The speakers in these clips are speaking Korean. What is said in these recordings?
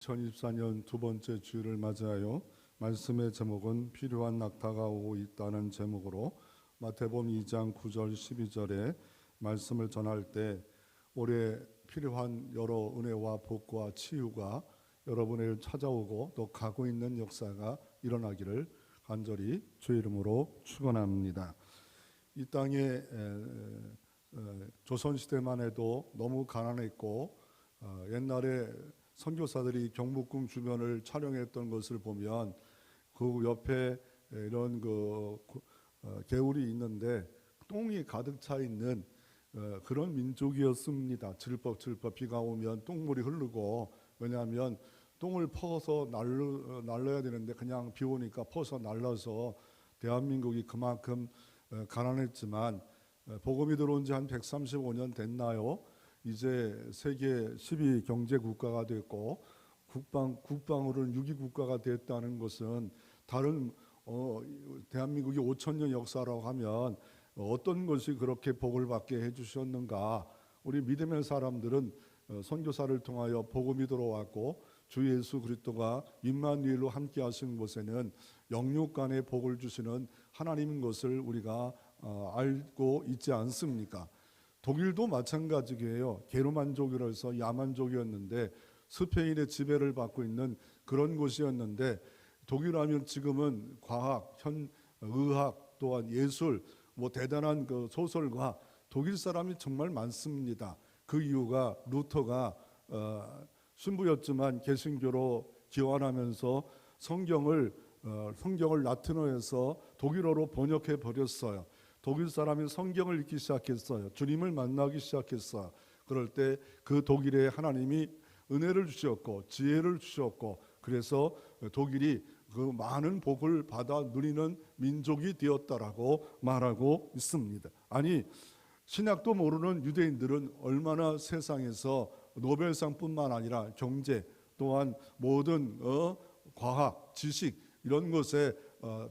2024년 두 번째 주일을 맞이하여 말씀의 제목은 필요한 낙타가 오고 있다는 제목으로 마태복음 2장 9절 12절에 말씀을 전할 때 올해 필요한 여러 은혜와 복과 치유가 여러분을 찾아오고 또 가고 있는 역사가 일어나기를 간절히 주의 이름으로 축원합니다. 이 땅에 조선시대만 해도 너무 가난했고 옛날에 선교사들이 경복궁 주변을 촬영했던 것을 보면 그 옆에 이런 개울이 있는데 똥이 가득 차 있는 그런 민족이었습니다. 질퍽질퍽 비가 오면 똥물이 흐르고, 왜냐하면 똥을 퍼서 날려야 되는데 그냥 비 오니까 퍼서 날라서 대한민국이 그만큼 가난했지만 복음이 들어온 지 한 135년 됐나요? 이제 세계 10위 경제 국가가 됐고 국방으로는 6위 국가가 됐다는 것은 다른 대한민국이 5천년 역사라고 하면 어떤 것이 그렇게 복을 받게 해주셨는가. 우리 믿음의 사람들은 선교사를 통하여 복음이 들어왔고 주 예수 그리스도가 임마누엘로 함께 하신 곳에는 영육 간의 복을 주시는 하나님인 것을 우리가 알고 있지 않습니까? 독일도 마찬가지예요. 게르만족이라서 야만족이었는데 스페인의 지배를 받고 있는 그런 곳이었는데, 독일하면 지금은 과학, 의학, 또한 예술, 대단한 그 소설가, 독일 사람이 정말 많습니다. 그 이유가 루터가 신부였지만 개신교로 기원하면서 성경을 라틴어에서 독일어로 번역해 버렸어요. 독일 사람이 성경을 읽기 시작했어요. 주님을 만나기 시작했어요. 그럴 때 그 독일에 하나님이 은혜를 주셨고 지혜를 주셨고, 그래서 독일이 그 많은 복을 받아 누리는 민족이 되었다라고 말하고 있습니다. 아니, 신약도 모르는 유대인들은 얼마나 세상에서 노벨상뿐만 아니라 경제, 또한 모든 과학, 지식 이런 것에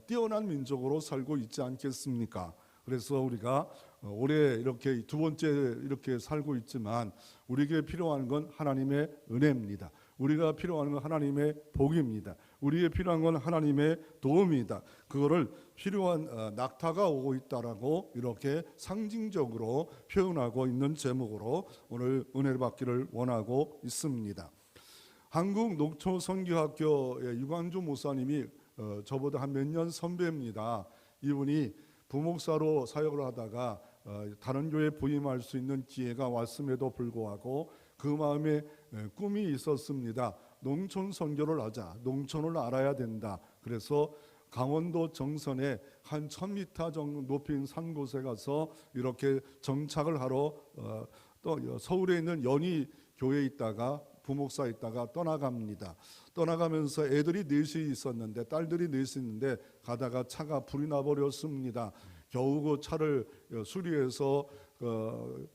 뛰어난 민족으로 살고 있지 않겠습니까? 그래서 우리가 올해 이렇게 두 번째 이렇게 살고 있지만 우리에게 필요한 건 하나님의 은혜입니다. 우리가 필요한 건 하나님의 복입니다. 우리에게 필요한 건 하나님의 도움이다. 그거를 필요한 낙타가 오고 있다라고 이렇게 상징적으로 표현하고 있는 제목으로 오늘 은혜를 받기를 원하고 있습니다. 한국 녹초선교학교의 유광주 목사님이 저보다 한 몇 년 선배입니다. 이분이 부목사로 사역을 하다가 다른 교회에 부임할 수 있는 기회가 왔음에도 불구하고 그 마음에 꿈이 있었습니다. 농촌 선교를 하자, 농촌을 알아야 된다. 그래서 강원도 정선에 한 1000m 정도 높인 산 곳에 가서 이렇게 정착을 하러 또 서울에 있는 연희 교회에 있다가 부목사 있다가 떠나갑니다. 떠나가면서 애들이 넷이 있었는데, 딸들이 넷이 있는데 가다가 차가 불이 나버렸습니다. 겨우 그 차를 수리해서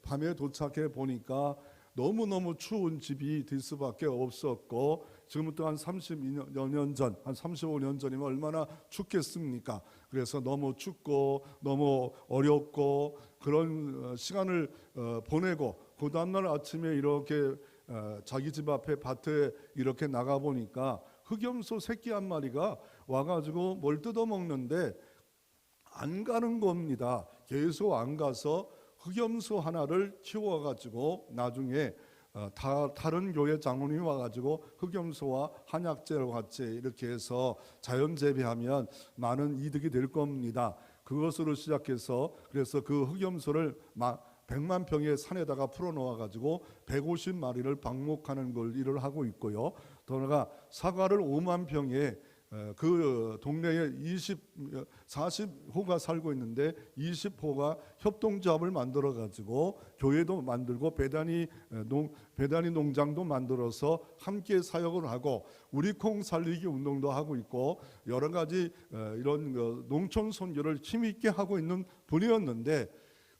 밤에 도착해 보니까 너무너무 추운 집이 될 수밖에 없었고, 지금부터 한 30여 전, 한 35년 전이면 얼마나 춥겠습니까? 그래서 너무 춥고 너무 어렵고 그런 시간을 보내고, 그 다음날 아침에 이렇게 자기 집 앞에 밭에 이렇게 나가 보니까 흑염소 새끼 한 마리가 와가지고 뭘 뜯어먹는데 안 가는 겁니다. 계속 안 가서 흑염소 하나를 키워가지고 나중에 다른 교회 장로님이 와가지고 흑염소와 한약재와 같이 이렇게 해서 자연 재배하면 많은 이득이 될 겁니다. 그것으로 시작해서 그래서 그 흑염소를 100만 평의 산에다가 풀어놓아가지고 150마리를 방목하는 걸 일을 하고 있고요. 더 나아가 사과를 5만 평에 그 동네에 40호가 살고 있는데 20호가 협동조합을 만들어가지고 교회도 만들고 배단위 농장도 만들어서 함께 사역을 하고 우리콩 살리기 운동도 하고 있고 여러 가지 이런 농촌 선교를 힘있게 하고 있는 분이었는데,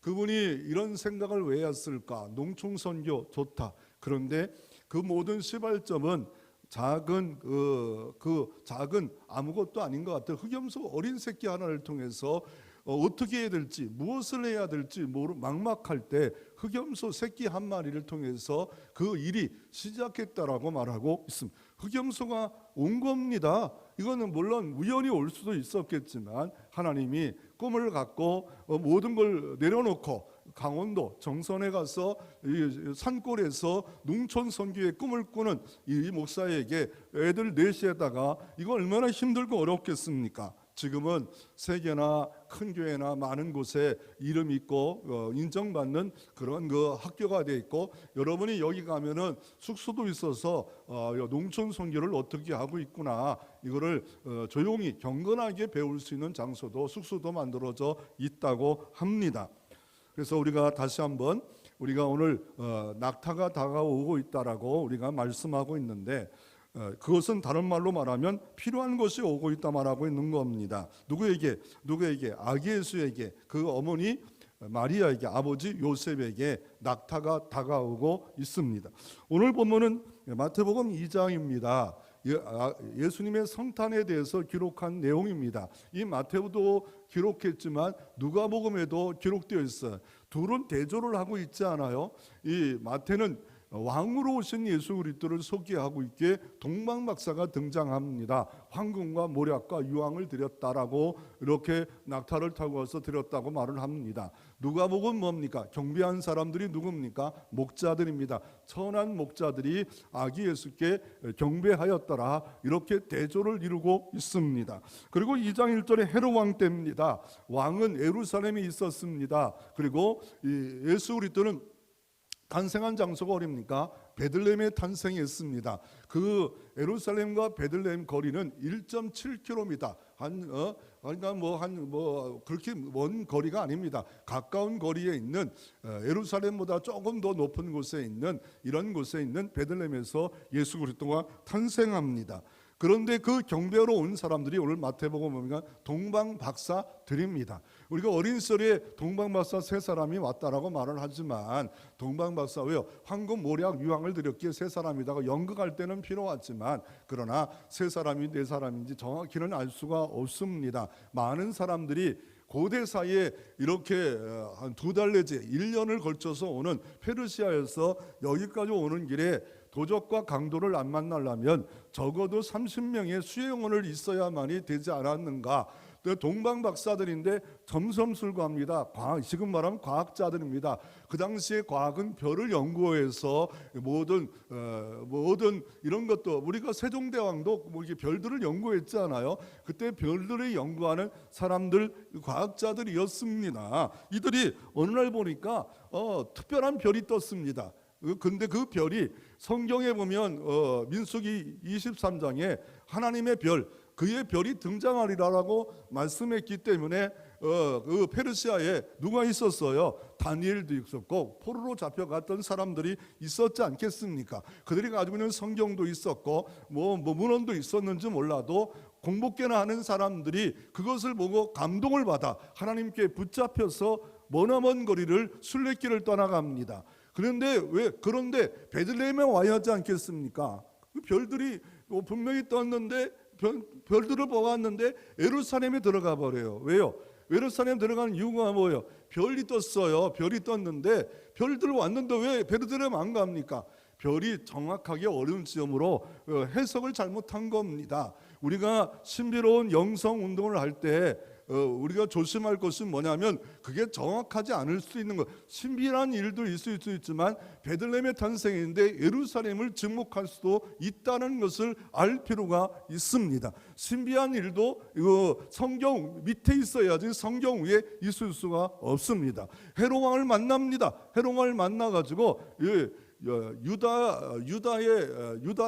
그분이 이런 생각을 왜 했을까? 농촌 선교 좋다. 그런데 그 모든 시발점은 작은 아무것도 아닌 것 같아요. 흑염소 어린 새끼 하나를 통해서 어떻게 해야 될지, 무엇을 해야 될지 막막할 때 흑염소 새끼 한 마리를 통해서 그 일이 시작했다라고 말하고 있습니다. 흑염소가 온 겁니다. 이거는 물론 우연히 올 수도 있었겠지만 하나님이 꿈을 갖고 모든 걸 내려놓고 강원도 정선에 가서 이 산골에서 농촌 선교의 꿈을 꾸는 이 목사에게 애들 넷에다가 이거 얼마나 힘들고 어렵겠습니까? 지금은 세계나 큰 교회나 많은 곳에 이름 있고 인정받는 그런 그 학교가 돼 있고, 여러분이 여기 가면은 숙소도 있어서 농촌 선교를 어떻게 하고 있구나, 이거를 조용히 경건하게 배울 수 있는 장소도 숙소도 만들어져 있다고 합니다. 그래서 우리가 다시 한번 우리가 오늘 낙타가 다가오고 있다라고 우리가 말씀하고 있는데, 그것은 다른 말로 말하면 필요한 것이 오고 있다 말하고 있는 겁니다. 누구에게? 아기 예수에게, 그 어머니 마리아에게, 아버지 요셉에게 낙타가 다가오고 있습니다. 오늘 본문은 마태복음 2장입니다. 예수님의 성탄에 대해서 기록한 내용입니다. 이 마태도 기록했지만 누가복음에도 기록되어 있어요. 둘은 대조를 하고 있지 않아요. 이 마태는 왕으로 오신 예수 그리스도를 소개하고 있기에 동방박사가 등장합니다. 황금과 모략과 유황을 드렸다라고, 이렇게 낙타를 타고 와서 드렸다고 말을 합니다. 누가복음은 뭡니까? 경배한 사람들이 누굽니까? 목자들입니다. 천한 목자들이 아기 예수께 경배하였더라, 이렇게 대조를 이루고 있습니다. 그리고 2장 1절에 헤롯 왕 때입니다. 왕은 예루살렘에 있었습니다. 그리고 이 예수 그리스도는 탄생한 장소가 어딥니까? 베들레헴에 탄생했습니다. 그 예루살렘과 베들레헴 거리는 1.7km, 그러니까 그렇게 먼 거리가 아닙니다. 가까운 거리에 있는 예루살렘보다 조금 더 높은 곳에 있는, 이런 곳에 있는 베들레헴에서 예수 그리스도가 탄생합니다. 그런데 그 경배하러 온 사람들이 오늘 마태복음 보면 동방박사들입니다. 우리가 어린 시절에 동방박사 세 사람이 왔다라고 말을 하지만, 동방박사 왜요? 황금, 모략, 유황을 드렸기에 세 사람이다가 연극할 때는 필요하지만, 그러나 세 사람이 네 사람인지 정확히는 알 수가 없습니다. 많은 사람들이 고대 사이에 이렇게 한 2달 내지 1년을 걸쳐서 오는 페르시아에서 여기까지 오는 길에 도적과 강도를 안 만나려면 적어도 30명의 수행원을 있어야만이 되지 않았는가. 동방박사들인데 점성술과입니다. 지금 말하면 과학자들입니다. 그 당시에 과학은 별을 연구해서 모든 이런 것도, 우리가 세종대왕도 이렇게 별들을 연구했잖아요. 그때 별들을 연구하는 사람들, 과학자들이었습니다. 이들이 어느 날 보니까 특별한 별이 떴습니다. 근데 그 별이 성경에 보면 민수기 23장에 하나님의 별, 그의 별이 등장하리라고 말씀했기 때문에 그 페르시아에 누가 있었어요? 다니엘도 있었고 포로로 잡혀갔던 사람들이 있었지 않겠습니까? 그들이 가지고 있는 성경도 있었고 문헌도 있었는지 몰라도 공복계나 하는 사람들이 그것을 보고 감동을 받아 하나님께 붙잡혀서 머나먼 거리를 순례길을 떠나갑니다. 그런데 베들레헴에 와야 하지 않겠습니까? 그 별들이 분명히 떴는데 별들을 보았는데 예루살렘에 들어가 버려요. 왜요? 예루살렘 들어가는 이유가 뭐예요? 별이 떴어요. 별이 떴는데 별들 왔는데 왜 베들레헴 안 갑니까? 별이 정확하게 어려운 지점으로 해석을 잘못한 겁니다. 우리가 신비로운 영성 운동을 할 때 우리가 조심할 것은 뭐냐면, 그게 정확하지 않을 수 있는 것. 신비한 일도 있을 수 있지만 베들레헴의 탄생인데 예루살렘을 증목할 수도 있다는 것을 알 필요가 있습니다. 신비한 일도 성경 밑에 있어야지 성경 위에 있을 수가 없습니다. 헤롯 왕을 만납니다. 헤롯 왕을 만나가지고 유다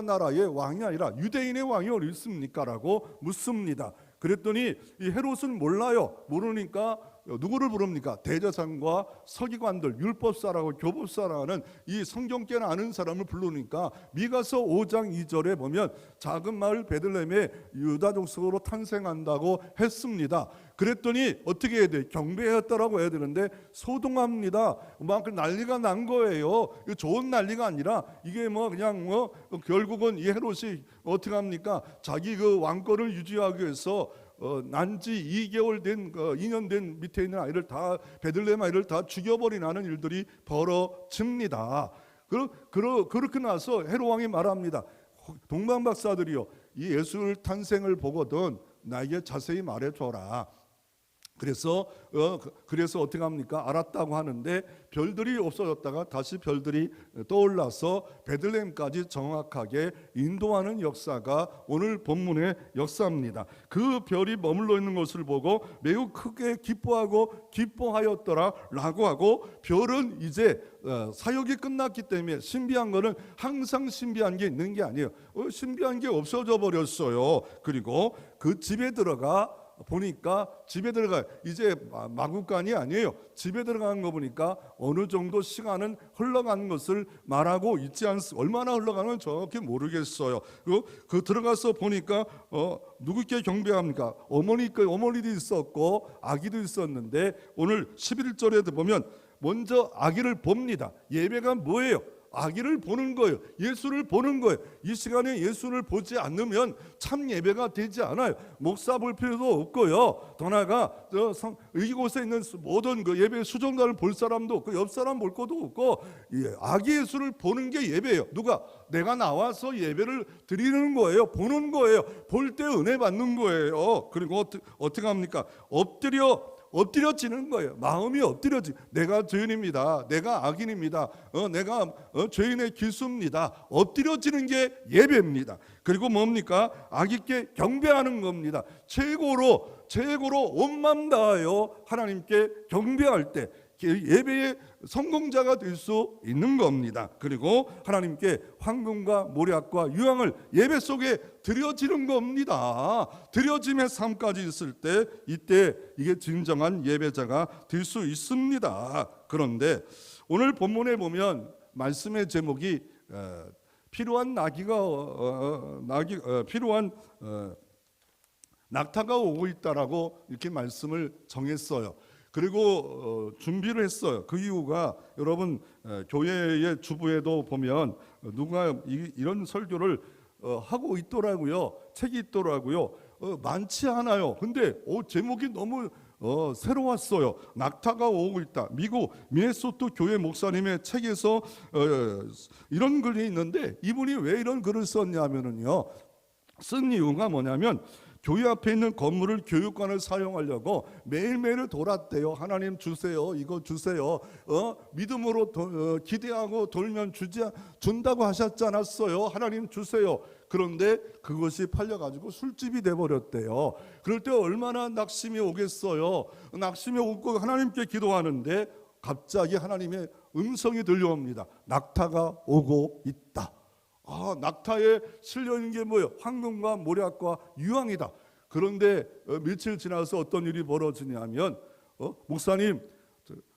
나라의 왕이 아니라 유대인의 왕이 어디 있습니까? 라고 묻습니다. 그랬더니 이 헤롯은 몰라요. 모르니까 누구를 부릅니까? 대제사장과 서기관들, 율법사라고 교법사라는 이 성경께는 아는 사람을 부르니까 미가서 5장 2절에 보면 작은 마을 베들레헴에 유다 족속으로 탄생한다고 했습니다. 그랬더니 어떻게 해야 돼? 경배했다라고 해야 되는데 소동합니다. 막 난리가 난 거예요. 이거 좋은 난리가 아니라 이게 결국은 이 헤롯이 어떻게 합니까? 자기 그 왕권을 유지하기 위해서 난지 2개월 된 2년 된 밑에 있는 아이를 다, 베들레헴 아이를 다 죽여버리는 일들이 벌어집니다. 그렇게 나서 헤롯 왕이 말합니다. 동방 박사들이요, 이 예수 탄생을 보거든 나에게 자세히 말해줘라. 그래서 어떻게 합니까? 알았다고 하는데 별들이 없어졌다가 다시 별들이 떠올라서 베들레헴까지 정확하게 인도하는 역사가 오늘 본문의 역사입니다. 그 별이 머물러 있는 것을 보고 매우 크게 기뻐하였더라라고 하고, 별은 이제 사역이 끝났기 때문에 신비한 거는 항상 신비한 게 있는 게 아니에요. 신비한 게 없어져 버렸어요. 그리고 그 집에 들어가 보니까 이제 마구간이 아니에요. 집에 들어가는 거 보니까 어느 정도 시간은 흘러가는 것을 말하고 있지 않습니까? 얼마나 흘러가는 정확히 모르겠어요. 그 들어가서 보니까 누구께 경배합니까? 어머니도 있었고 아기도 있었는데 오늘 11절에 보면 먼저 아기를 봅니다. 예배가 뭐예요? 아기를 보는 거예요. 예수를 보는 거예요. 이 시간에 예수를 보지 않으면 참 예배가 되지 않아요. 목사 볼 필요도 없고요. 더 나아가 이곳에 있는 모든 그 예배 수종자를 볼 사람도 없고 옆 사람 볼 것도 없고, 아기 예수를 보는 게 예배예요. 누가? 내가 나와서 예배를 드리는 거예요. 보는 거예요. 볼 때 은혜 받는 거예요. 그리고 어떻게 합니까? 엎드려지는 거예요. 마음이 엎드려지. 내가 죄인입니다. 내가 악인입니다. 내가 죄인의 기수입니다. 엎드려지는 게 예배입니다. 그리고 뭡니까? 아기께 경배하는 겁니다. 최고로 온 마음 다하여 하나님께 경배할 때 예배의 성공자가 될 수 있는 겁니다. 그리고 하나님께 황금과 모략과 유황을 예배 속에 드려지는 겁니다. 드려짐의 삶까지 있을 때 이때 이게 진정한 예배자가 될 수 있습니다. 그런데 오늘 본문에 보면 말씀의 제목이 필요한 낙타가 오고 있다라고 이렇게 말씀을 정했어요. 그리고 준비를 했어요. 그 이유가 여러분 교회의 주부에도 보면 누가 이런 설교를 하고 있더라고요. 책이 있더라고요. 많지 않아요. 근데 제목이 너무 새로웠어요. 낙타가 오고 있다. 미국 미네소타 교회 목사님의 책에서 이런 글이 있는데, 이분이 왜 이런 글을 썼냐면요, 쓴 이유가 뭐냐면 교회 앞에 있는 건물을 교육관을 사용하려고 매일매일 돌았대요. 하나님 주세요. 이거 주세요. 믿음으로 기대하고 돌면 준다고 하셨지 않았어요? 하나님 주세요. 그런데 그것이 팔려가지고 술집이 돼버렸대요. 그럴 때 얼마나 낙심이 오겠어요. 낙심이 오고 하나님께 기도하는데 갑자기 하나님의 음성이 들려옵니다. 낙타가 오고 있다. 낙타에 실려있는 게 뭐예요? 황금과 모략과 유황이다. 그런데 며칠 지나서 어떤 일이 벌어지냐면 목사님,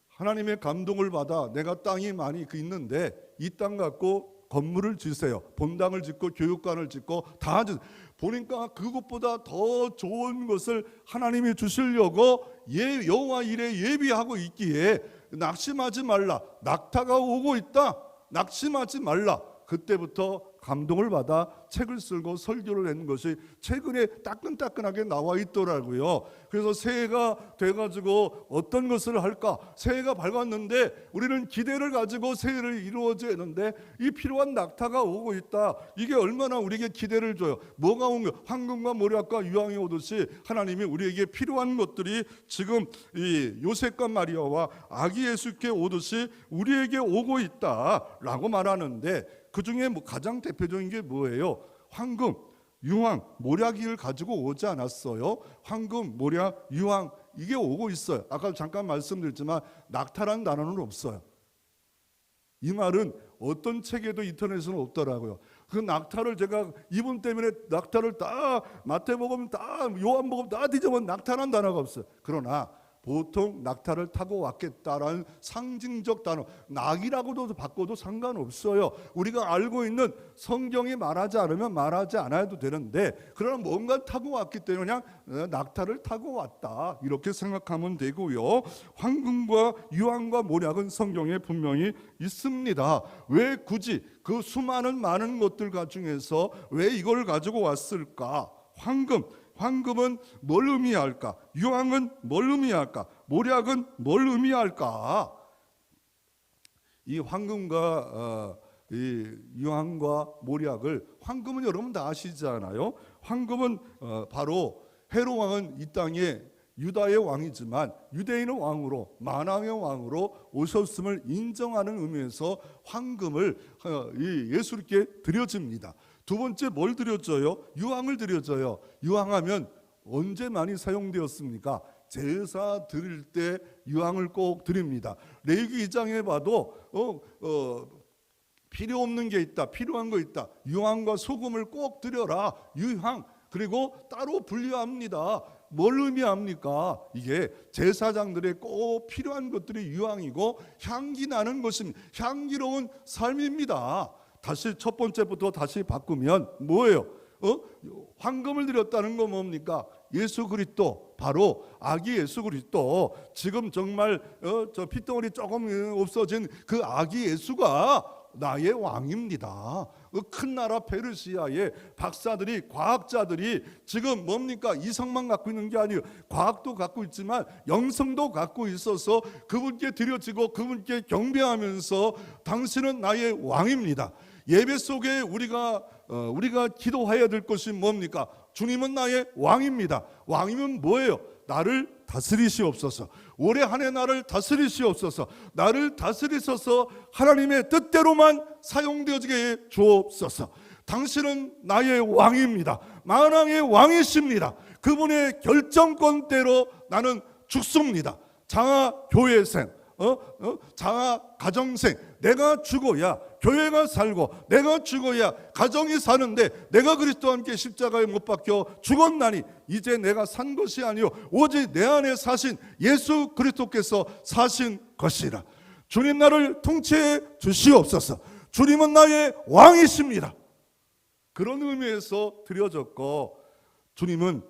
하나님의 감동을 받아 내가 땅이 많이 있는데 이 땅 갖고 건물을 지으세요. 본당을 짓고 교육관을 짓고 다 보니까 그것보다 더 좋은 것을 하나님이 주시려고 여호와 일에 예비하고 있기에 낙심하지 말라. 낙타가 오고 있다. 낙심하지 말라. 그때부터 감동을 받아 책을 쓰고 설교를 낸 것이 최근에 따끈따끈하게 나와 있더라고요. 그래서 새해가 돼가지고 어떤 것을 할까? 새해가 밝았는데 우리는 기대를 가지고 새해를 이루어져야 하는데 이 필요한 낙타가 오고 있다. 이게 얼마나 우리에게 기대를 줘요. 뭐가 온 거예요? 황금과 모략과 유황이 오듯이 하나님이 우리에게 필요한 것들이 지금 이 요셉과 마리아와 아기 예수께 오듯이 우리에게 오고 있다라고 말하는데, 그 중에 가장 대표적인 게 뭐예요? 황금, 유황, 모략을 가지고 오지 않았어요. 황금, 모략, 유황 이게 오고 있어요. 아까 잠깐 말씀드렸지만 낙타라는 단어는 없어요. 이 말은 어떤 책에도 인터넷에는 없더라고요. 그 낙타를 제가 이분 때문에 낙타를 다 마태복음 다 요한복음 다 뒤져본 낙타라는 단어가 없어요. 그러나 보통 낙타를 타고 왔겠다라는 상징적 단어, 낙이라고도 바꿔도 상관없어요. 우리가 알고 있는 성경이 말하지 않으면 말하지 않아도 되는데, 그러나 뭔가 타고 왔기 때문에 그냥 낙타를 타고 왔다 이렇게 생각하면 되고요. 황금과 유황과 모략은 성경에 분명히 있습니다. 왜 굳이 그 수많은 많은 것들 중에서 왜 이걸 가지고 왔을까? 황금은 뭘 의미할까? 유황은 뭘 의미할까? 모략은 뭘 의미할까? 이 황금과 이 유황과 모략을, 황금은 여러분 다 아시잖아요. 황금은 바로 헤롯 왕은 이 땅에 유다의 왕이지만 유대인의 왕으로, 만왕의 왕으로 오셨음을 인정하는 의미에서 황금을 예수님께 드려집니다. 두 번째 뭘 드려져요? 유황을 드려져요. 유황하면 언제 많이 사용되었습니까? 제사 드릴 때 유황을 꼭 드립니다. 레위기 2장에 봐도 필요 없는 게 있다, 필요한 거 있다. 유황과 소금을 꼭 드려라. 유황, 그리고 따로 분류합니다. 뭘 의미합니까? 이게 제사장들의 꼭 필요한 것들이 유황이고 향기 나는 것입니다. 향기로운 삶입니다. 다시 첫 번째부터 다시 바꾸면 뭐예요? 황금을 드렸다는 건 뭡니까? 예수 그리스도, 바로 아기 예수 그리스도. 지금 정말 저 핏덩어리 조금 없어진 그 아기 예수가 나의 왕입니다. 큰 나라 페르시아의 박사들이, 과학자들이 지금 뭡니까? 이성만 갖고 있는 게 아니에요. 과학도 갖고 있지만 영성도 갖고 있어서 그분께 드려지고 그분께 경배하면서 당신은 나의 왕입니다. 예배 속에 우리가 기도해야 될 것이 뭡니까? 주님은 나의 왕입니다. 왕이면 뭐예요? 나를 다스리시옵소서. 올해 한 해 나를 다스리시옵소서. 나를 다스리셔서 하나님의 뜻대로만 사용되어지게 주옵소서. 당신은 나의 왕입니다. 만왕의 왕이십니다. 그분의 결정권대로 나는 죽습니다. 장하 교회생, 장하 가정생, 내가 죽어야 교회가 살고 내가 죽어야 가정이 사는데 내가 그리스도와 함께 십자가에 못 박혀 죽었나니 이제 내가 산 것이 아니요 오직 내 안에 사신 예수 그리스도께서 사신 것이라. 주님 나를 통치해 주시옵소서. 주님은 나의 왕이십니다. 그런 의미에서 드려졌고, 주님은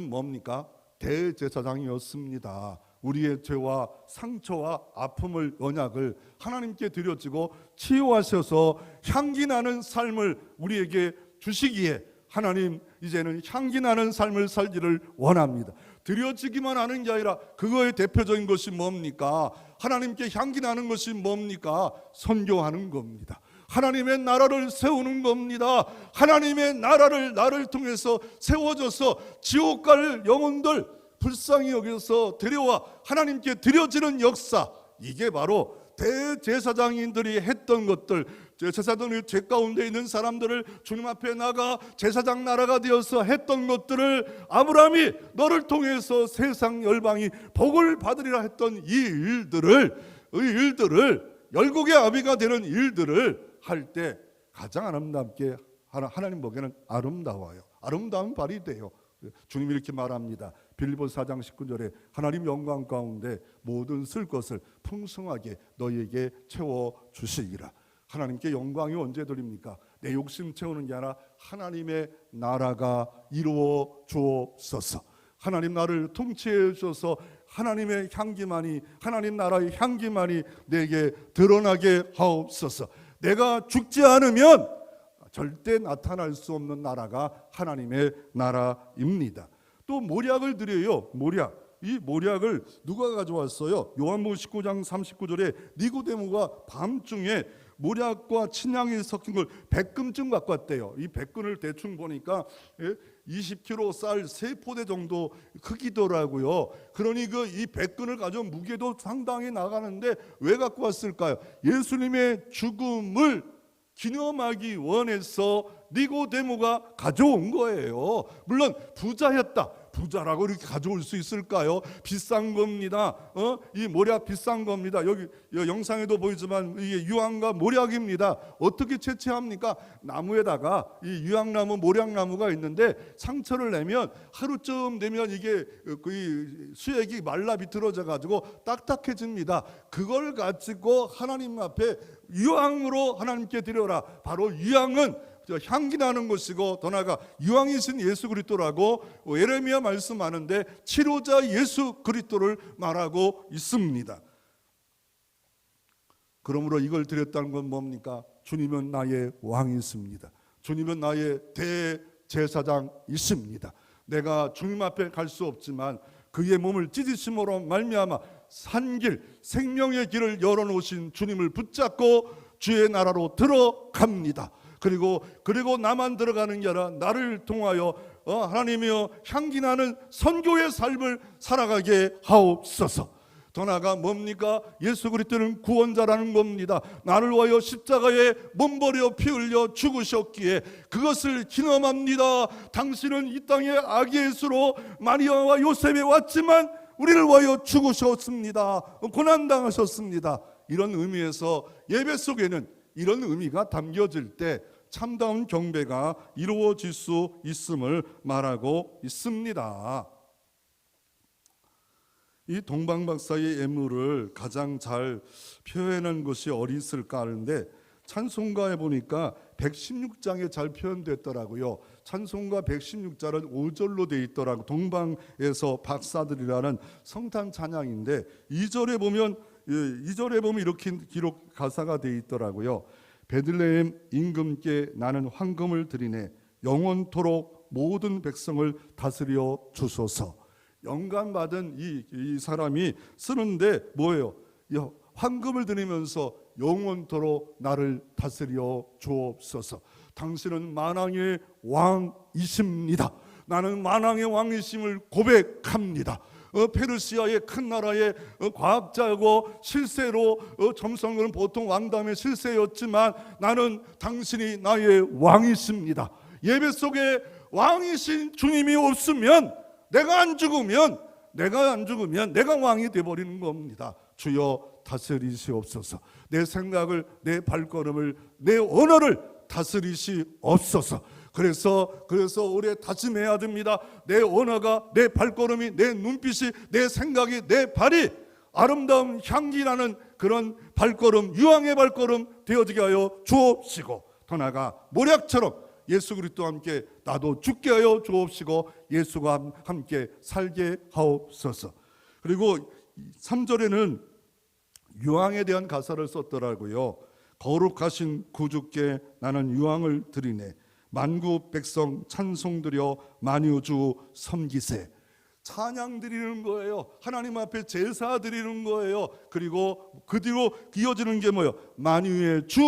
뭡니까? 대제사장이었습니다. 우리의 죄와 상처와 아픔을, 언약을 하나님께 드려지고 치유하셔서 향기 나는 삶을 우리에게 주시기에 하나님 이제는 향기 나는 삶을 살기를 원합니다. 드려지기만 하는 게 아니라 그거의 대표적인 것이 뭡니까? 하나님께 향기 나는 것이 뭡니까? 선교하는 겁니다. 하나님의 나라를 세우는 겁니다. 하나님의 나라를 나를 통해서 세워져서 지옥 갈 영혼들 불쌍히 여겨서 데려와 하나님께 드려지는 역사, 이게 바로 대제사장인들이 했던 것들. 제사장들이 죄 가운데 있는 사람들을 주님 앞에 나가 제사장 나라가 되어서 했던 것들을 아브라함이 너를 통해서 세상 열방이 복을 받으리라 했던 이 일들을 열국의 아비가 되는 일들을 할 때 가장 아름답게 하나님 보기에는 아름다워요. 아름다운 발이 돼요. 주님이 이렇게 말합니다. 빌립보서 4장 19절에 하나님 영광 가운데 모든 쓸 것을 풍성하게 너희에게 채워주시리라. 하나님께 영광이 언제 드립니까? 내 욕심 채우는 게 아니라 하나님의 나라가 이루어 주옵소서. 하나님 나를 통치해 주셔서 하나님의 향기만이, 하나님 나라의 향기만이 내게 드러나게 하옵소서. 내가 죽지 않으면 절대 나타날 수 없는 나라가 하나님의 나라입니다. 또 모략을 드려요. 모략. 이 모략을 누가 가져왔어요? 요한복음 19장 39절에 니고데모가 밤중에 모략과 친향이 섞인 걸 100금쯤 갖고 왔대요. 이 100근을 대충 보니까 20kg 쌀 3포대 정도 크기더라고요. 그러니 이 100근을 가져온 무게도 상당히 나가는데 왜 갖고 왔을까요? 예수님의 죽음을 기념하기 원해서 니고데모가 가져온 거예요. 물론 부자였다. 부자라고 이렇게 가져올 수 있을까요? 비싼 겁니다. 이 모략 비싼 겁니다. 여기 영상에도 보이지만 이게 유황과 모략입니다. 어떻게 채취합니까? 나무에다가 이 유황나무, 모략나무가 있는데 상처를 내면 하루쯤 되면 이게 그 수액이 말라 비틀어져 가지고 딱딱해집니다. 그걸 가지고 하나님 앞에 유황으로 하나님께 드려라. 바로 유황은 향기 나는 것이고 더 나아가 유황이신 예수 그리스도라고 예레미야 말씀하는데 치료자 예수 그리스도를 말하고 있습니다. 그러므로 이걸 드렸다는 건 뭡니까? 주님은 나의 왕이십니다. 주님은 나의 대제사장이십니다. 내가 주님 앞에 갈 수 없지만 그의 몸을 찢으심으로 말미암아 산길, 생명의 길을 열어놓으신 주님을 붙잡고 주의 나라로 들어갑니다. 그리고 나만 들어가는 게 아니라 나를 통하여 하나님이여 향기나는 선교의 삶을 살아가게 하옵소서. 더 나아가 뭡니까? 예수 그리스도는 구원자라는 겁니다. 나를 위하여 십자가에 몸버려 피 흘려 죽으셨기에 그것을 기념합니다. 당신은 이 땅에 아기의 수로 마리아와 요셉에 왔지만 우리를 위하여 죽으셨습니다. 고난당하셨습니다. 이런 의미에서 예배 속에는 이런 의미가 담겨질 때 참다운 경배가 이루어질 수 있음을 말하고 있습니다. 이 동방박사의 예물을 가장 잘 표현한 것이 어디 있을까 하는데 찬송가에 보니까 116장에 잘 표현됐더라고요. 찬송가 116장은 5절로 되어 있더라고요. 동방에서 박사들이라는 성탄 찬양인데 2절에 보면 이렇게 기록 가사가 되어 있더라고요. 베들레헴 임금께 나는 황금을 드리네 영원토록 모든 백성을 다스려 주소서. 영감 받은 이 사람이 쓰는데 뭐예요? 황금을 드리면서 영원토록 나를 다스려 주옵소서. 당신은 만왕의 왕이십니다. 나는 만왕의 왕이심을 고백합니다. 페르시아의 큰 나라의 과학자고 실세로 점성은 보통 왕담의 실세였지만 나는 당신이 나의 왕이십니다. 예배 속에 왕이신 주님이 없으면 내가 안 죽으면 내가 왕이 되어버리는 겁니다. 주여 다스리시옵소서. 내 생각을, 내 발걸음을, 내 언어를 다스리시옵소서. 그래서 우리 다짐해야 됩니다. 내 언어가, 내 발걸음이, 내 눈빛이, 내 생각이, 내 발이 아름다운 향기나는 그런 발걸음, 유황의 발걸음 되어지게 하여 주옵시고, 더 나아가 모략처럼 예수 그리스도와 함께 나도 죽게 하여 주옵시고 예수가 함께 살게 하옵소서. 그리고 3절에는 유황에 대한 가사를 썼더라고요. 거룩하신 구주께 나는 유황을 드리네 만국 백성 찬송드려 만유주 섬기세. 찬양 드리는 거예요. 하나님 앞에 제사 드리는 거예요. 그리고 그 뒤로 이어지는 게 뭐예요? 만유의 주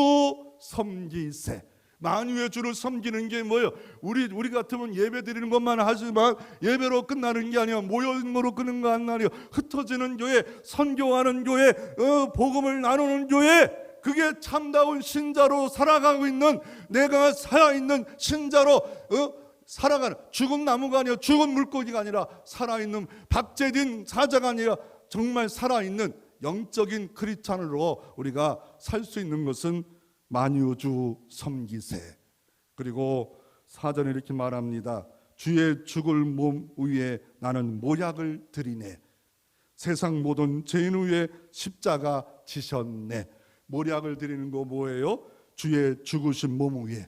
섬기세. 만유의 주를 섬기는 게 뭐예요? 우리 같으면 예배 드리는 것만 하지만 예배로 끝나는 게 아니야. 모임으로 끝나는 거 아니에요. 흩어지는 교회, 선교하는 교회, 복음을 나누는 교회, 그게 참다운 신자로 살아가고 있는, 내가 살아있는 신자로 살아가는, 죽은 나무가 아니라 죽은 물고기가 아니라 살아있는 박제된 사자가 아니라 정말 살아있는 영적인 크리스찬으로 우리가 살 수 있는 것은 만유주 섬기세. 그리고 4절에 이렇게 말합니다. 주의 죽을 몸 위에 나는 모약을 드리네 세상 모든 죄인 위에 십자가 지셨네. 모략을 드리는 거 뭐예요? 주의 죽으신 몸 위에,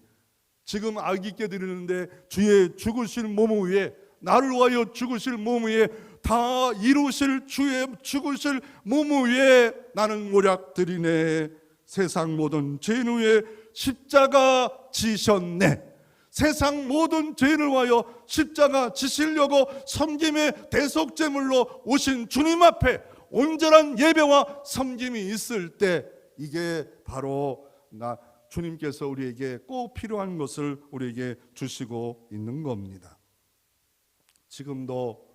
지금 아기께 드리는데 주의 죽으신 몸 위에, 나를 위하여 죽으실 몸 위에, 다 이루실 주의 죽으실 몸 위에 나는 모략 드리네. 세상 모든 죄인 위에 십자가 지셨네. 세상 모든 죄인을 위하여 십자가 지시려고 섬김의 대속제물로 오신 주님 앞에 온전한 예배와 섬김이 있을 때, 이게 바로 주님께서 우리에게 꼭 필요한 것을 우리에게 주시고 있는 겁니다. 지금도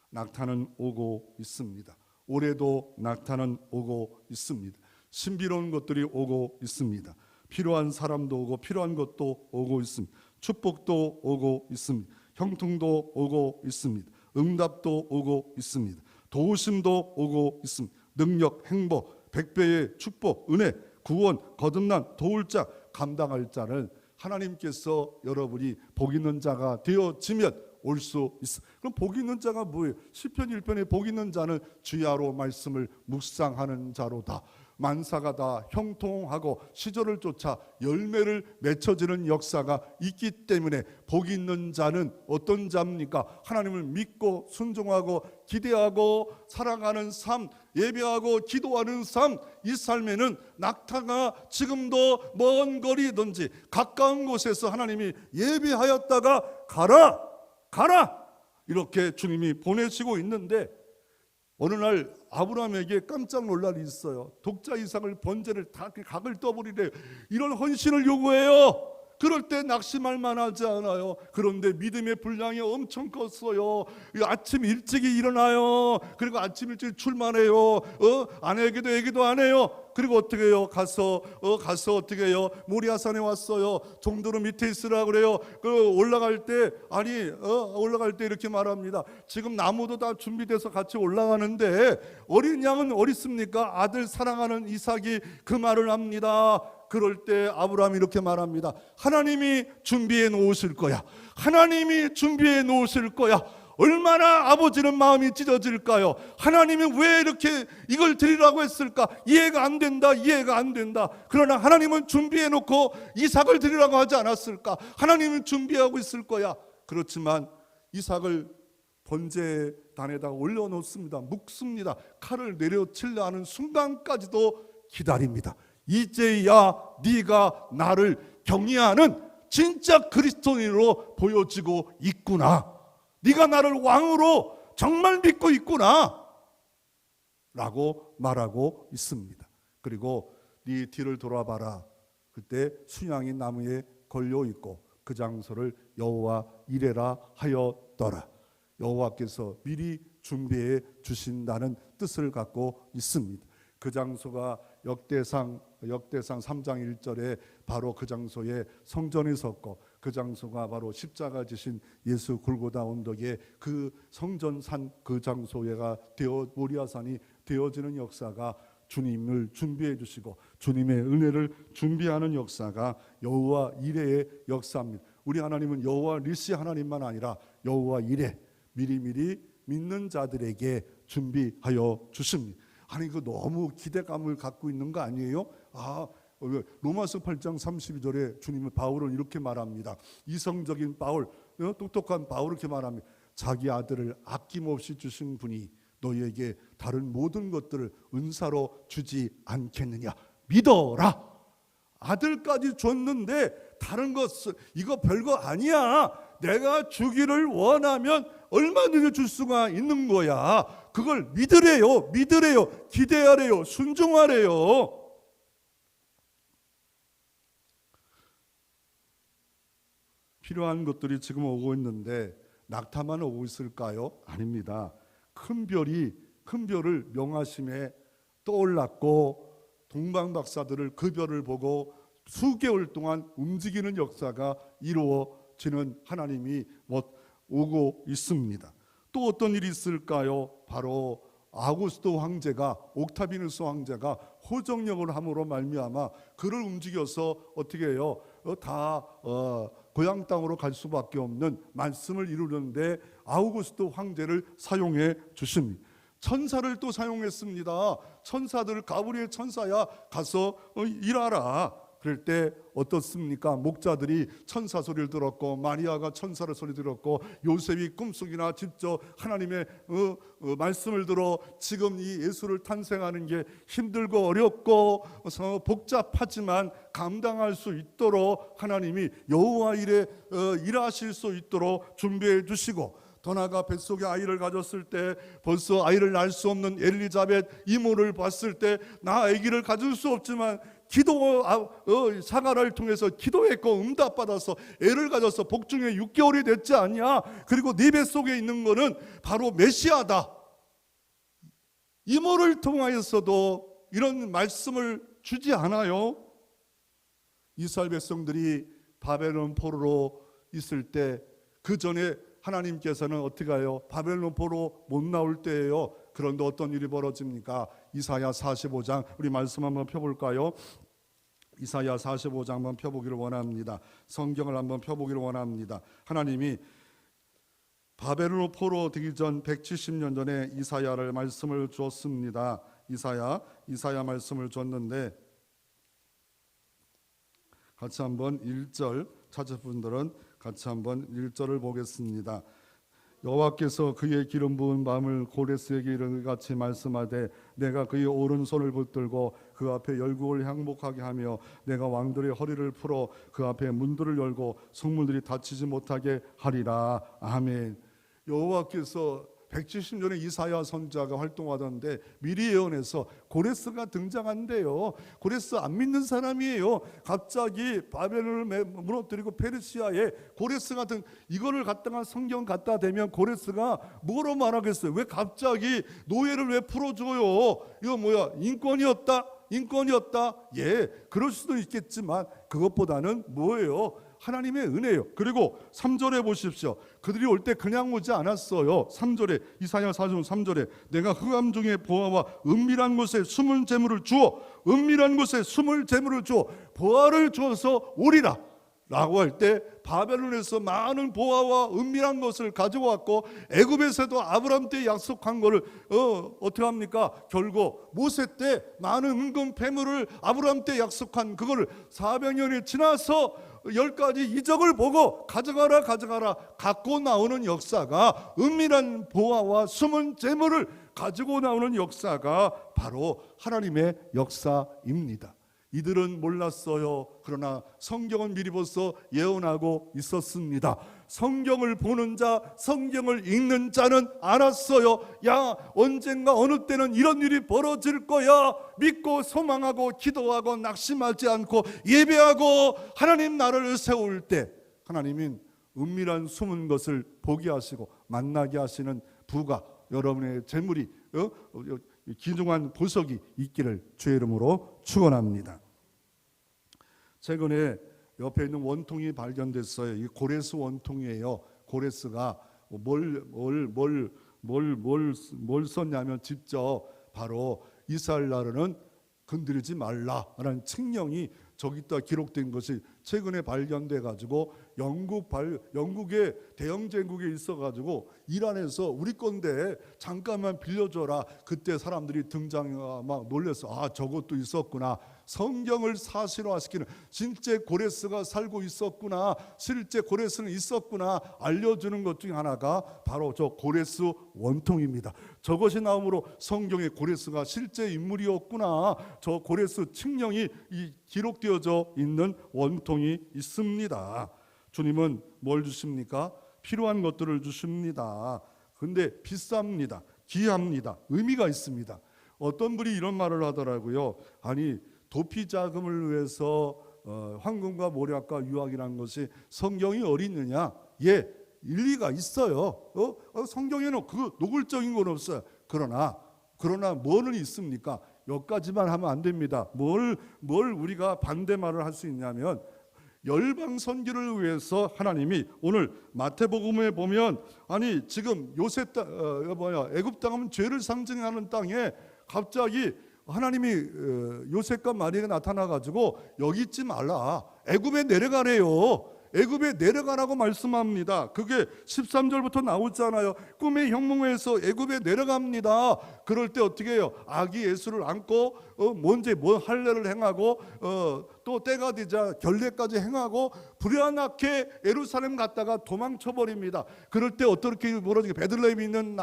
낙타는 오고 있습니다. 올해도 낙타는 오고 있습니다. 신비로운 것들이 오고 있습니다. 필요한 사람도 오고 필요한 것도 오고 있습니다. 축복도 오고 있습니다. 형통도 오고 있습니다. 응답도 오고 있습니다. 도우심도 오고 있습니다. 능력, 행복, 100배의 축복, 은혜, 구원, 거듭남, 도울 자, 감당할 자를 하나님께서 여러분이 복 있는 자가 되어지면 올 수 있어. 그럼 복 있는 자가 뭐예요? 시편 1편에 복 있는 자는 주야로 말씀을 묵상하는 자로다. 만사가 다 형통하고 시절을 쫓아 열매를 맺혀지는 역사가 있기 때문에 복 있는 자는 어떤 자입니까? 하나님을 믿고 순종하고 기대하고 살아가는 삶, 예배하고 기도하는 삶. 이 삶에는 낙타가 지금도 먼 거리든지 가까운 곳에서 하나님이 예배하였다가 가라 이렇게 주님이 보내시고 있는데, 어느 날 아브라함에게 깜짝 놀랄 일이 있어요. 독자 이삭을 번제를 다 각을 떠버리래. 이런 헌신을 요구해요. 그럴 때 낙심할 만하지 않아요. 그런데 믿음의 분량이 엄청 컸어요. 아침 일찍이 일어나요. 그리고 아침 일찍 출발해요. 아내에게도 얘기도 안 해요. 그리고 어떻게 해요? 가서 어떻게 해요? 모리아산에 왔어요. 종도로 밑에 있으라 그래요. 올라갈 때 올라갈 때 이렇게 말합니다. 지금 나무도 다 준비돼서 같이 올라가는데 어린 양은 어디 있습니까? 아들 사랑하는 이삭이 그 말을 합니다. 그럴 때 아브라함이 이렇게 말합니다. 하나님이 준비해 놓으실 거야. 하나님이 준비해 놓으실 거야. 얼마나 아버지는 마음이 찢어질까요? 하나님이 왜 이렇게 이걸 드리라고 했을까? 이해가 안 된다. 그러나 하나님은 준비해 놓고 이삭을 드리라고 하지 않았을까? 하나님은 준비하고 있을 거야. 그렇지만 이삭을 번제단에다가 올려놓습니다. 묵습니다. 칼을 내려치려 하는 순간까지도 기다립니다. 이제야 네가 나를 경외하는 진짜 그리스도인으로 보여지고 있구나. 네가 나를 왕으로 정말 믿고 있구나 라고 말하고 있습니다. 그리고 네 뒤를 돌아봐라. 그때 순양이 나무에 걸려있고 그 장소를 여호와 이레라 하였더라. 여호와께서 미리 준비해 주신다는 뜻을 갖고 있습니다. 그 장소가 역대상 3장 1절에 바로 그 장소에 성전이 섰고 그 장소가 바로 십자가 지신 예수 골고다 언덕에 그 성전산 그 장소가 모리아산이 되어지는 역사가 주님을 준비해 주시고 주님의 은혜를 준비하는 역사가 여호와 이레의 역사입니다. 우리 하나님은 여호와 니시 하나님만 아니라 여호와 이레 미리미리 믿는 자들에게 준비하여 주십니다. 아니 그 너무 기대감을 갖고 있는 거 아니에요? 로마서 8장 32절에 주님은 바울은 이렇게 말합니다. 이성적인 바울, 똑똑한 바울 이렇게 말합니다. 자기 아들을 아낌없이 주신 분이 너희에게 다른 모든 것들을 은사로 주지 않겠느냐. 믿어라. 아들까지 줬는데 다른 것은 이거 별거 아니야. 내가 주기를 원하면 얼마든지 줄 수가 있는 거야. 그걸 믿으래요. 기대하래요. 순종하래요. 필요한 것들이 지금 오고 있는데 낙타만 오고 있을까요? 아닙니다. 큰 별을 명하심에 떠올랐고 동방박사들을 그 별을 보고 수개월 동안 움직이는 역사가 이루어지는 하나님이 오고 있습니다. 또 어떤 일이 있을까요? 바로 아우구스도 황제가 옥타비누스 황제가 호정력을 함으로 말미암아 그를 움직여서 어떻게 해요? 고향 땅으로 갈 수밖에 없는 말씀을 이루는데 아우구스도 황제를 사용해 주십니다. 천사를 또 사용했습니다. 천사들 가브리엘 천사야 가서 일하라. 그럴 때 어떻습니까? 목자들이 천사 소리를 들었고 마리아가 천사의 소리 들었고 요셉이 꿈속이나 직접 하나님의 말씀을 들어 지금 이 예수를 탄생하는 게 힘들고 어렵고 복잡하지만 감당할 수 있도록 하나님이 여호와 이레 일하실 수 있도록 준비해 주시고 더 나아가 뱃속에 아이를 가졌을 때 벌써 아이를 낳을 수 없는 엘리자벳 이모를 봤을 때 나 아기를 가질 수 없지만 사가를 통해서 기도했고 응답받아서 애를 가져서 복중에 6개월이 됐지 않냐. 그리고 네 뱃속에 있는 거는 바로 메시아다. 이모를 통하여서도 이런 말씀을 주지 않아요. 이스라엘 백성들이 바벨론 포로로 있을 때 그 전에 하나님께서는 어떻게 해요? 바벨론 포로 못 나올 때예요. 그런데 어떤 일이 벌어집니까? 이사야 45장 우리 말씀 한번 펴볼까요? 이사야 45장 한번 펴보기를 원합니다. 성경을 한번 펴보기를 원합니다. 하나님이 바벨론 포로 되기 전 170년 전에 이사야를 말씀을 주었습니다. 이사야 말씀을 줬는데 같이 한번 1절 찾으신 분들은 같이 한번 1절을 보겠습니다. 여호와께서 그의 기름 부은 마음을 고레스에게 이르같이 말씀하되 내가 그의 오른손을 붙들고 그 앞에 열국을 항복하게 하며 내가 왕들의 허리를 풀어 그 앞에 문들을 열고 성문들이 닫히지 못하게 하리라. 아멘. 여호와께서 170년에 이사야 선지자가 활동하던데 미리 예언해서 고레스가 등장한대요. 고레스 안 믿는 사람이에요. 갑자기 바벨론을 무너뜨리고 페르시아에 고레스 같은 이거를 갖다가 성경 갖다 대면 고레스가 뭐로 말하겠어요? 왜 갑자기 노예를 왜 풀어줘요? 이거 뭐야? 인권이었다? 예, 그럴 수도 있겠지만 그것보다는 뭐예요? 하나님의 은혜예요. 그리고 3절에 보십시오. 그들이 올 때 그냥 오지 않았어요. 3절에 이사야 4장 3절에 내가 흑암 중에 보아와 은밀한 곳에 숨은 재물을 주어 은밀한 곳에 숨을 재물을 주어 보화를 주어서 오리라 라고 할 때 바벨론에서 많은 보화와 은밀한 것을 가져왔고 애굽에서도 아브라함 때 약속한 거를 어떻게 합니까? 결국 모세 때 많은 은금 패물을 아브라함 때 약속한 그거를 400년이 지나서 10가지 이적을 보고 가져가라 갖고 나오는 역사가 은밀한 보화와 숨은 재물을 가지고 나오는 역사가 바로 하나님의 역사입니다. 이들은 몰랐어요. 그러나 성경은 미리 벌써 예언하고 있었습니다. 성경을 보는 자, 성경을 읽는 자는 알았어요. 야, 언젠가 어느 때는 이런 일이 벌어질 거야. 믿고 소망하고 기도하고 낙심하지 않고 예배하고 하나님 나라를 세울 때 하나님은 은밀한 숨은 것을 보게 하시고 만나게 하시는 부가 여러분의 재물이 귀중한 보석이 있기를 주의 이름으로 축원합니다. 최근에 옆에 있는 원통이 발견됐어요. 이 고레스 원통이에요. 고레스가 뭘 썼냐면 직접 바로 이스라엘 나라는 건드리지 말라라는 칙령이 저기다 기록된 것이 최근에 발견돼 가지고 영국의 대영 제국에 있어 가지고 이란에서 우리 건데 잠깐만 빌려줘라. 그때 사람들이 막 놀래서 아, 저것도 있었구나. 성경을 사실화시키는 실제 고레스가 살고 있었구나. 실제 고레스는 있었구나. 알려주는 것 중에 하나가 바로 저 고레스 원통입니다. 저것이 나오므로 성경에 고레스가 실제 인물이었구나. 저 고레스 칙령이 기록되어져 있는 원통이 있습니다. 주님은 뭘 주십니까? 필요한 것들을 주십니다. 근데 비쌉니다. 귀합니다. 의미가 있습니다. 어떤 분이 이런 말을 하더라고요. 아니, 도피 자금을 위해서 황금과 모략과 유학이라는 것이 성경이 어딨느냐? 예, 일리가 있어요. 성경에는 그 노골적인 건 없어요. 그러나 뭐는 있습니까? 여기까지만 하면 안 됩니다. 뭘 우리가 반대말을 할 수 있냐면 열방 선교를 위해서 하나님이 오늘 마태복음에 보면 아니 지금 애굽 땅은 죄를 상징하는 땅에 갑자기 하나님이 요셉과 마리아가 나타나 가지고 여기 있지 말라. 애굽에 내려가래요. 애굽에 내려가라고 말씀합니다. 그게 13절부터 나오잖아요. 꿈의 형몽에서 애굽에 내려갑니다. 그럴 때 어떻게 해요? 아기 예수를 안고 뭐 할례를 행하고 또 때가 되자 결례까지 행하고 불안하게 예루살렘 갔다가 도망쳐 버립니다. 그럴 때 어떻게 벌어지게 베들레헴에 있는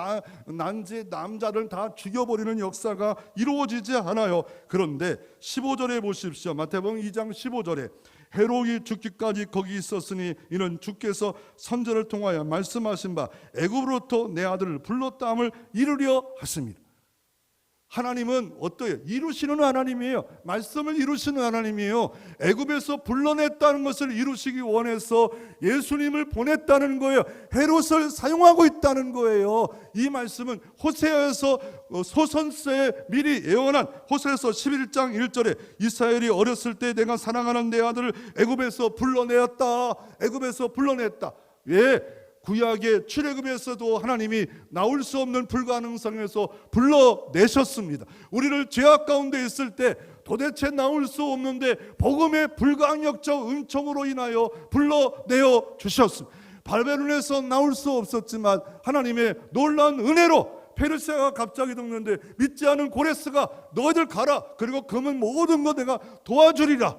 남자를 다 죽여버리는 역사가 이루어지지 않아요. 그런데 15절에 보십시오. 마태복음 2장 15절에 헤롯이 죽기까지 거기 있었으니 이는 주께서 선지자를 통하여 말씀하신 바 애굽으로부터 내 아들을 불렀다함을 이루려 하십니다. 하나님은 어떠해요? 이루시는 하나님이에요. 말씀을 이루시는 하나님이에요. 애굽에서 불러냈다는 것을 이루시기 원해서 예수님을 보냈다는 거예요. 헤롯을 사용하고 있다는 거예요. 이 말씀은 호세아에서 소선서에 미리 예언한 호세아서 11장 1절에 이스라엘이 어렸을 때 내가 사랑하는 내 아들을 애굽에서 불러내었다. 애굽에서 불러냈다. 왜? 구약의 출애굽에서도 하나님이 나올 수 없는 불가능성에서 불러내셨습니다. 우리를 죄악 가운데 있을 때 도대체 나올 수 없는데 복음의 불가항력적 은총으로 인하여 불러내어 주셨습니다. 바벨론에서 나올 수 없었지만 하나님의 놀라운 은혜로 페르시아가 갑자기 듣는데 믿지 않은 고레스가 너희들 가라. 그리고 금은 모든 거 내가 도와주리라.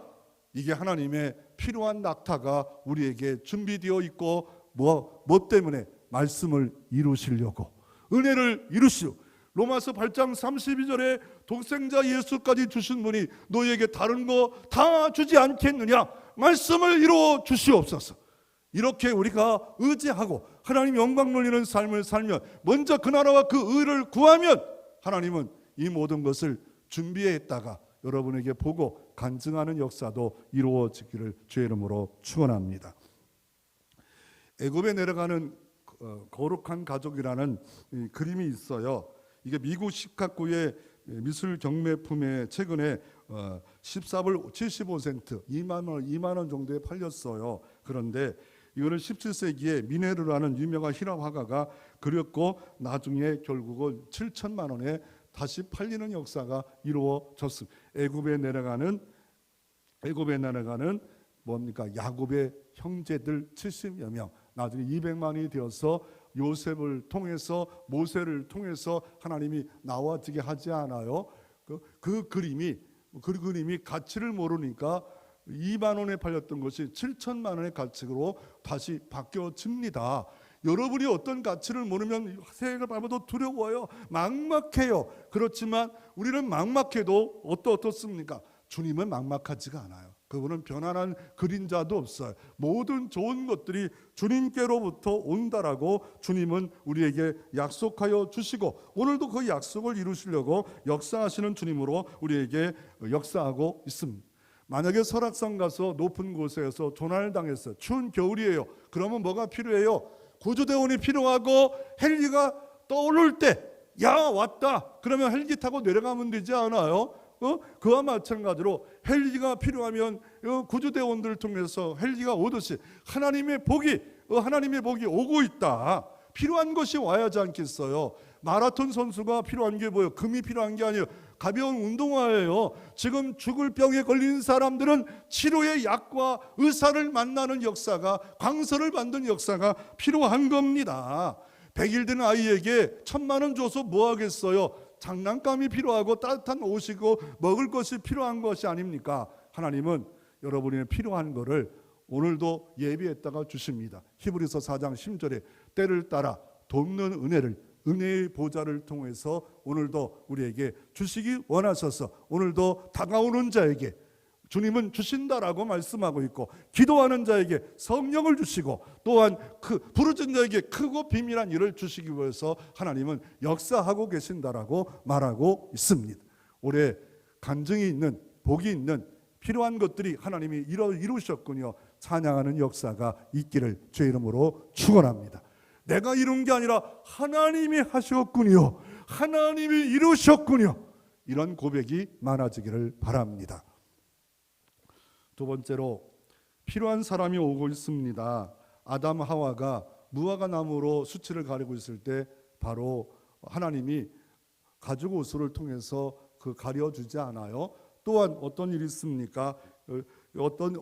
이게 하나님의 필요한 낙타가 우리에게 준비되어 있고 뭐 때문에? 말씀을 이루시려고 은혜를 이루시오. 로마서 8장 32절에 독생자 예수까지 주신 분이 너희에게 다른 거 다 주지 않겠느냐? 말씀을 이루어 주시옵소서. 이렇게 우리가 의지하고 하나님 영광 돌리는 삶을 살면, 먼저 그 나라와 그 의를 구하면 하나님은 이 모든 것을 준비했다가 여러분에게 보고 간증하는 역사도 이루어지기를 주의 이름으로 축원합니다. 애굽에 내려가는 거룩한 가족이라는 그림이 있어요. 이게 미국 시카고의 미술 경매품에 최근에 14불 75센트 2만 원 정도에 팔렸어요. 그런데 이거는 17세기에 미네르라는 유명한 힐랍 화가가 그렸고 나중에 결국은 7천만 원에 다시 팔리는 역사가 이루어졌습니다. 애굽에 내려가는 뭡니까? 야곱의 형제들 70여 명, 나중에 200만이 되어서 요셉을 통해서, 모세를 통해서 하나님이 나와지게 하지 않아요? 그 그림이 가치를 모르니까 2만 원에 팔렸던 것이 7천만 원의 가치로 다시 바뀌어집니다. 여러분이 어떤 가치를 모르면 새해를 밟아도 두려워요. 막막해요. 그렇지만 우리는 막막해도 어떻습니까? 주님은 막막하지가 않아요. 그분은 변화한 그림자도 없어요. 모든 좋은 것들이 주님께로부터 온다라고 주님은 우리에게 약속하여 주시고, 오늘도 그 약속을 이루시려고 역사하시는 주님으로 우리에게 역사하고 있습니다. 만약에 설악산 가서 높은 곳에서 조난당했어요. 추운 겨울이에요. 그러면 뭐가 필요해요? 구조대원이 필요하고 헬기가 떠오를 때, 야 왔다, 그러면 헬기 타고 내려가면 되지 않아요? 그와 마찬가지로 헬기가 필요하면 구조대원들을 통해서 헬기가 오듯이 하나님의 복이 오고 있다. 필요한 것이 와야 하지 않겠어요? 마라톤 선수가 필요한 게 뭐예요? 금이 필요한 게 아니에요. 가벼운 운동화예요. 지금 죽을 병에 걸린 사람들은 치료의 약과 의사를 만나는 역사가, 광서를 만든 역사가 필요한 겁니다. 100일 된 아이에게 1,000만 원 줘서 뭐 하겠어요? 장난감이 필요하고 따뜻한 옷이고 먹을 것이 필요한 것이 아닙니까? 하나님은 여러분이 필요한 것을 오늘도 예비했다가 주십니다. 히브리서 4장 10절에 때를 따라 돕는 은혜의 보좌를 통해서 오늘도 우리에게 주시기 원하셔서 오늘도 다가오는 자에게 주님은 주신다라고 말씀하고 있고, 기도하는 자에게 성령을 주시고, 또한 부르짖는 자에게 크고 비밀한 일을 주시기 위해서 하나님은 역사하고 계신다라고 말하고 있습니다. 올해 간증이 있는, 복이 있는, 필요한 것들이 하나님이 이루셨군요. 찬양하는 역사가 있기를 주의 이름으로 축원합니다. 내가 이룬 게 아니라 하나님이 하셨군요. 하나님이 이루셨군요. 이런 고백이 많아지기를 바랍니다. 두 번째로 필요한 사람이 오고 있습니다. 아담 하와가 무화과 나무로 수치를 가리고 있을 때 바로 하나님이 가죽 옷을 통해서 가려주지 않아요. 또한 어떤 일이 있습니까? 어떤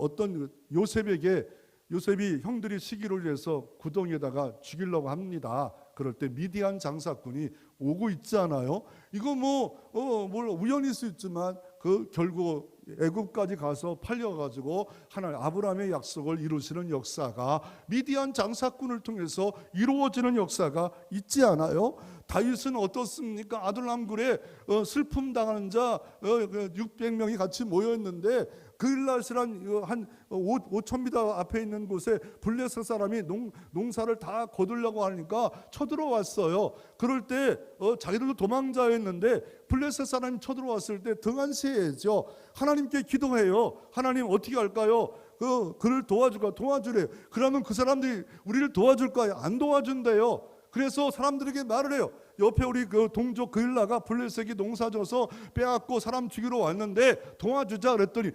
요셉이 형들이 시기를 해서 구덩이에다가 죽이려고 합니다. 그럴 때 미디안 장사꾼이 오고 있지 않아요? 이거 뭘 우연일 수 있지만 결국 애굽까지 가서 팔려가지고 하나님 아브라함의 약속을 이루시는 역사가 미디안 장사꾼을 통해서 이루어지는 역사가 있지 않아요? 다윗은 어떻습니까? 아둘람굴에 슬픔 당하는 자 600명이 같이 모였는데 그일라스란 한 5,000m 앞에 있는 곳에 블레셋 사람이 농사를 다 거두려고 하니까 쳐들어왔어요. 그럴 때 자기들도 도망자였는데 블레셋 사람이 쳐들어왔을 때 등한시해야죠. 하나님께 기도해요. 하나님 어떻게 할까요? 그를 도와주래요. 그러면 그 사람들이 우리를 도와줄까요? 안 도와준대요. 그래서 사람들에게 말을 해요. 옆에 우리 동족 그일라가 블레셋이 농사져서 빼앗고 사람 죽이러 왔는데 도와주자 그랬더니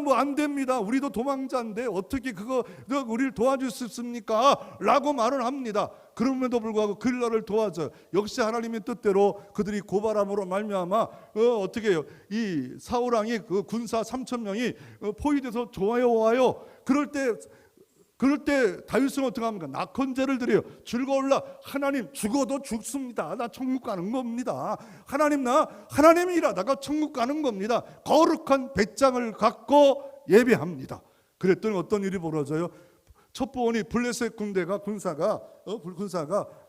뭐 안 됩니다. 우리도 도망자인데 어떻게 우리를 도와줄 수 있습니까? 라고 말을 합니다. 그럼에도 불구하고 그일라를 도와줘요. 역시 하나님의 뜻대로 그들이 고발함으로 말미암아 어떻게 해요? 이 사울왕이 군사 3,000명이 포위돼서 좋아요. 그럴 때 다윗은 어떻게 합니까? 낙헌제를 드려요. 즐거울라. 하나님 죽어도 죽습니다. 나 천국 가는 겁니다. 하나님이 일하다가 천국 가는 겁니다. 거룩한 배짱을 갖고 예배합니다. 그랬더니 어떤 일이 벌어져요? 첩보원이 블레셋 군사가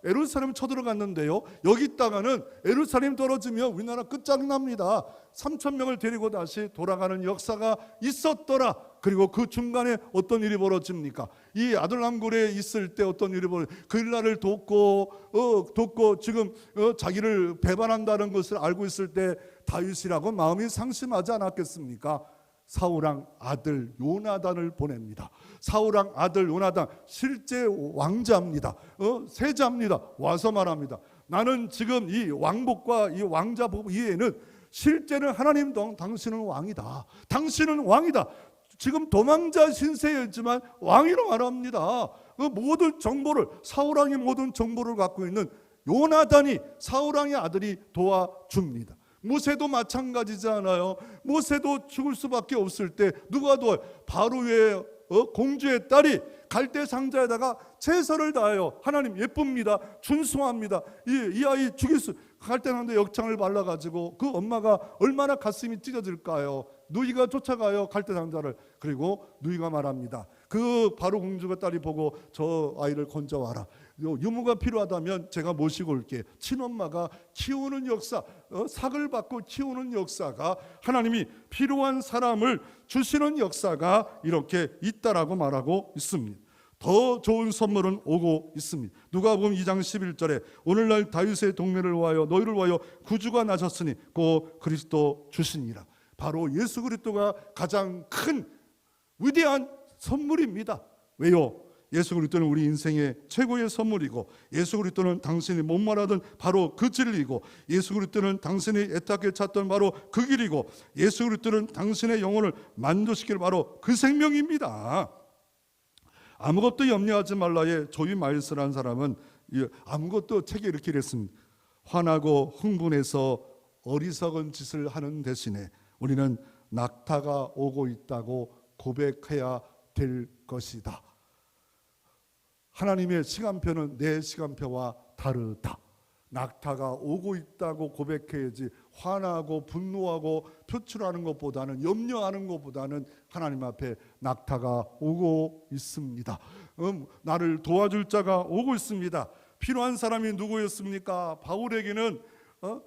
예루살렘 쳐들어갔는데요. 여기 있다가는 예루살렘 떨어지면 우리나라 끝장납니다. 3,000명을 데리고 다시 돌아가는 역사가 있었더라. 그리고 그 중간에 어떤 일이 벌어집니까? 이 아둘람굴에 있을 때 어떤 일이 그일라를 돕고 지금 자기를 배반한다는 것을 알고 있을 때 다윗이라고 마음이 상심하지 않았겠습니까? 사울왕 아들 요나단을 보냅니다. 사울왕 아들 요나단 실제 왕자입니다. 세자입니다. 와서 말합니다. 나는 지금 이 왕복과 이 왕자복 이외에는 실제는 하나님 당신은 왕이다. 당신은 왕이다. 지금 도망자 신세였지만 왕이라고 말합니다. 그 모든 정보를 사울왕의 모든 정보를 갖고 있는 요나단이 사울왕의 아들이 도와줍니다. 모세도 마찬가지잖아요. 모세도 죽을 수밖에 없을 때 누가 도와요? 바로의 공주의 딸이 갈대 상자에다가 최선을 다해요. 하나님 예쁩니다. 준수합니다. 이 아이 죽일 수 갈대 상자에 역창을 발라가지고 그 엄마가 얼마나 가슴이 찢어질까요? 누이가 쫓아가요. 갈대 상자를. 그리고 누이가 말합니다. 그 바로 공주가 딸이 보고 저 아이를 건져와라. 유무가 필요하다면 제가 모시고 올게. 친엄마가 키우는 역사, 삭을 받고 키우는 역사가 하나님이 필요한 사람을 주시는 역사가 이렇게 있다라고 말하고 있습니다. 더 좋은 선물은 오고 있습니다. 누가복음 2장 11절에 오늘날 다윗의 동네를 위하여 너희를 위하여 구주가 나셨으니 곧 그리스도 주시니라. 바로 예수 그리스도가 가장 큰 위대한 선물입니다. 왜요? 예수 그리스도는 우리 인생의 최고의 선물이고, 예수 그리스도는 당신이 목말하던 바로 그 진리이고, 예수 그리스도는 당신이 애타게 찾던 바로 그 길이고, 예수 그리스도는 당신의 영혼을 만족시킬 바로 그 생명입니다. 아무것도 염려하지 말라의 조이 마일스라는 사람은 아무것도 책에 이렇게 이랬습니다. 화나고 흥분해서 어리석은 짓을 하는 대신에 우리는 낙타가 오고 있다고 고백해야 될 것이다. 하나님의 시간표는 내 시간표와 다르다. 낙타가 오고 있다고 고백해야지 화나고 분노하고 표출하는 것보다는, 염려하는 것보다는 하나님 앞에 낙타가 오고 있습니다. 나를 도와줄 자가 오고 있습니다. 필요한 사람이 누구였습니까? 바울에게는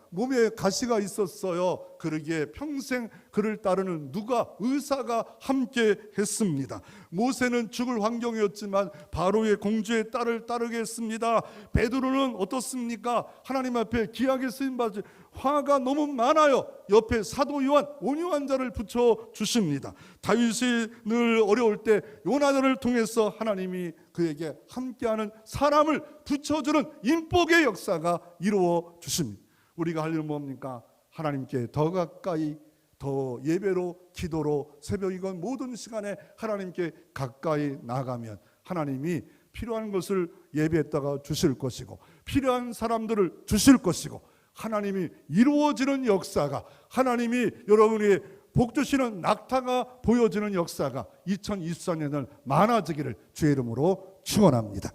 몸에 가시가 있었어요. 그러기에 평생 그를 따르는 의사가 함께 했습니다. 모세는 죽을 환경이었지만 바로의 공주의 딸을 따르게 했습니다. 베드로는 어떻습니까? 하나님 앞에 귀하게 쓰임받지 화가 너무 많아요. 옆에 사도 요한, 온유한 자를 붙여주십니다. 다윗이 늘 어려울 때 요나단을 통해서 하나님이 그에게 함께하는 사람을 붙여주는 인복의 역사가 이루어 주십니다. 우리가 할 일은 뭡니까? 하나님께 더 가까이, 더 예배로, 기도로, 새벽이건 모든 시간에 하나님께 가까이 나가면 하나님이 필요한 것을 예배했다가 주실 것이고, 필요한 사람들을 주실 것이고, 하나님이 이루어지는 역사가, 하나님이 여러분이 복 주시는 낙타가 보여지는 역사가 2024년을 많아지기를 주의 이름으로 축원합니다.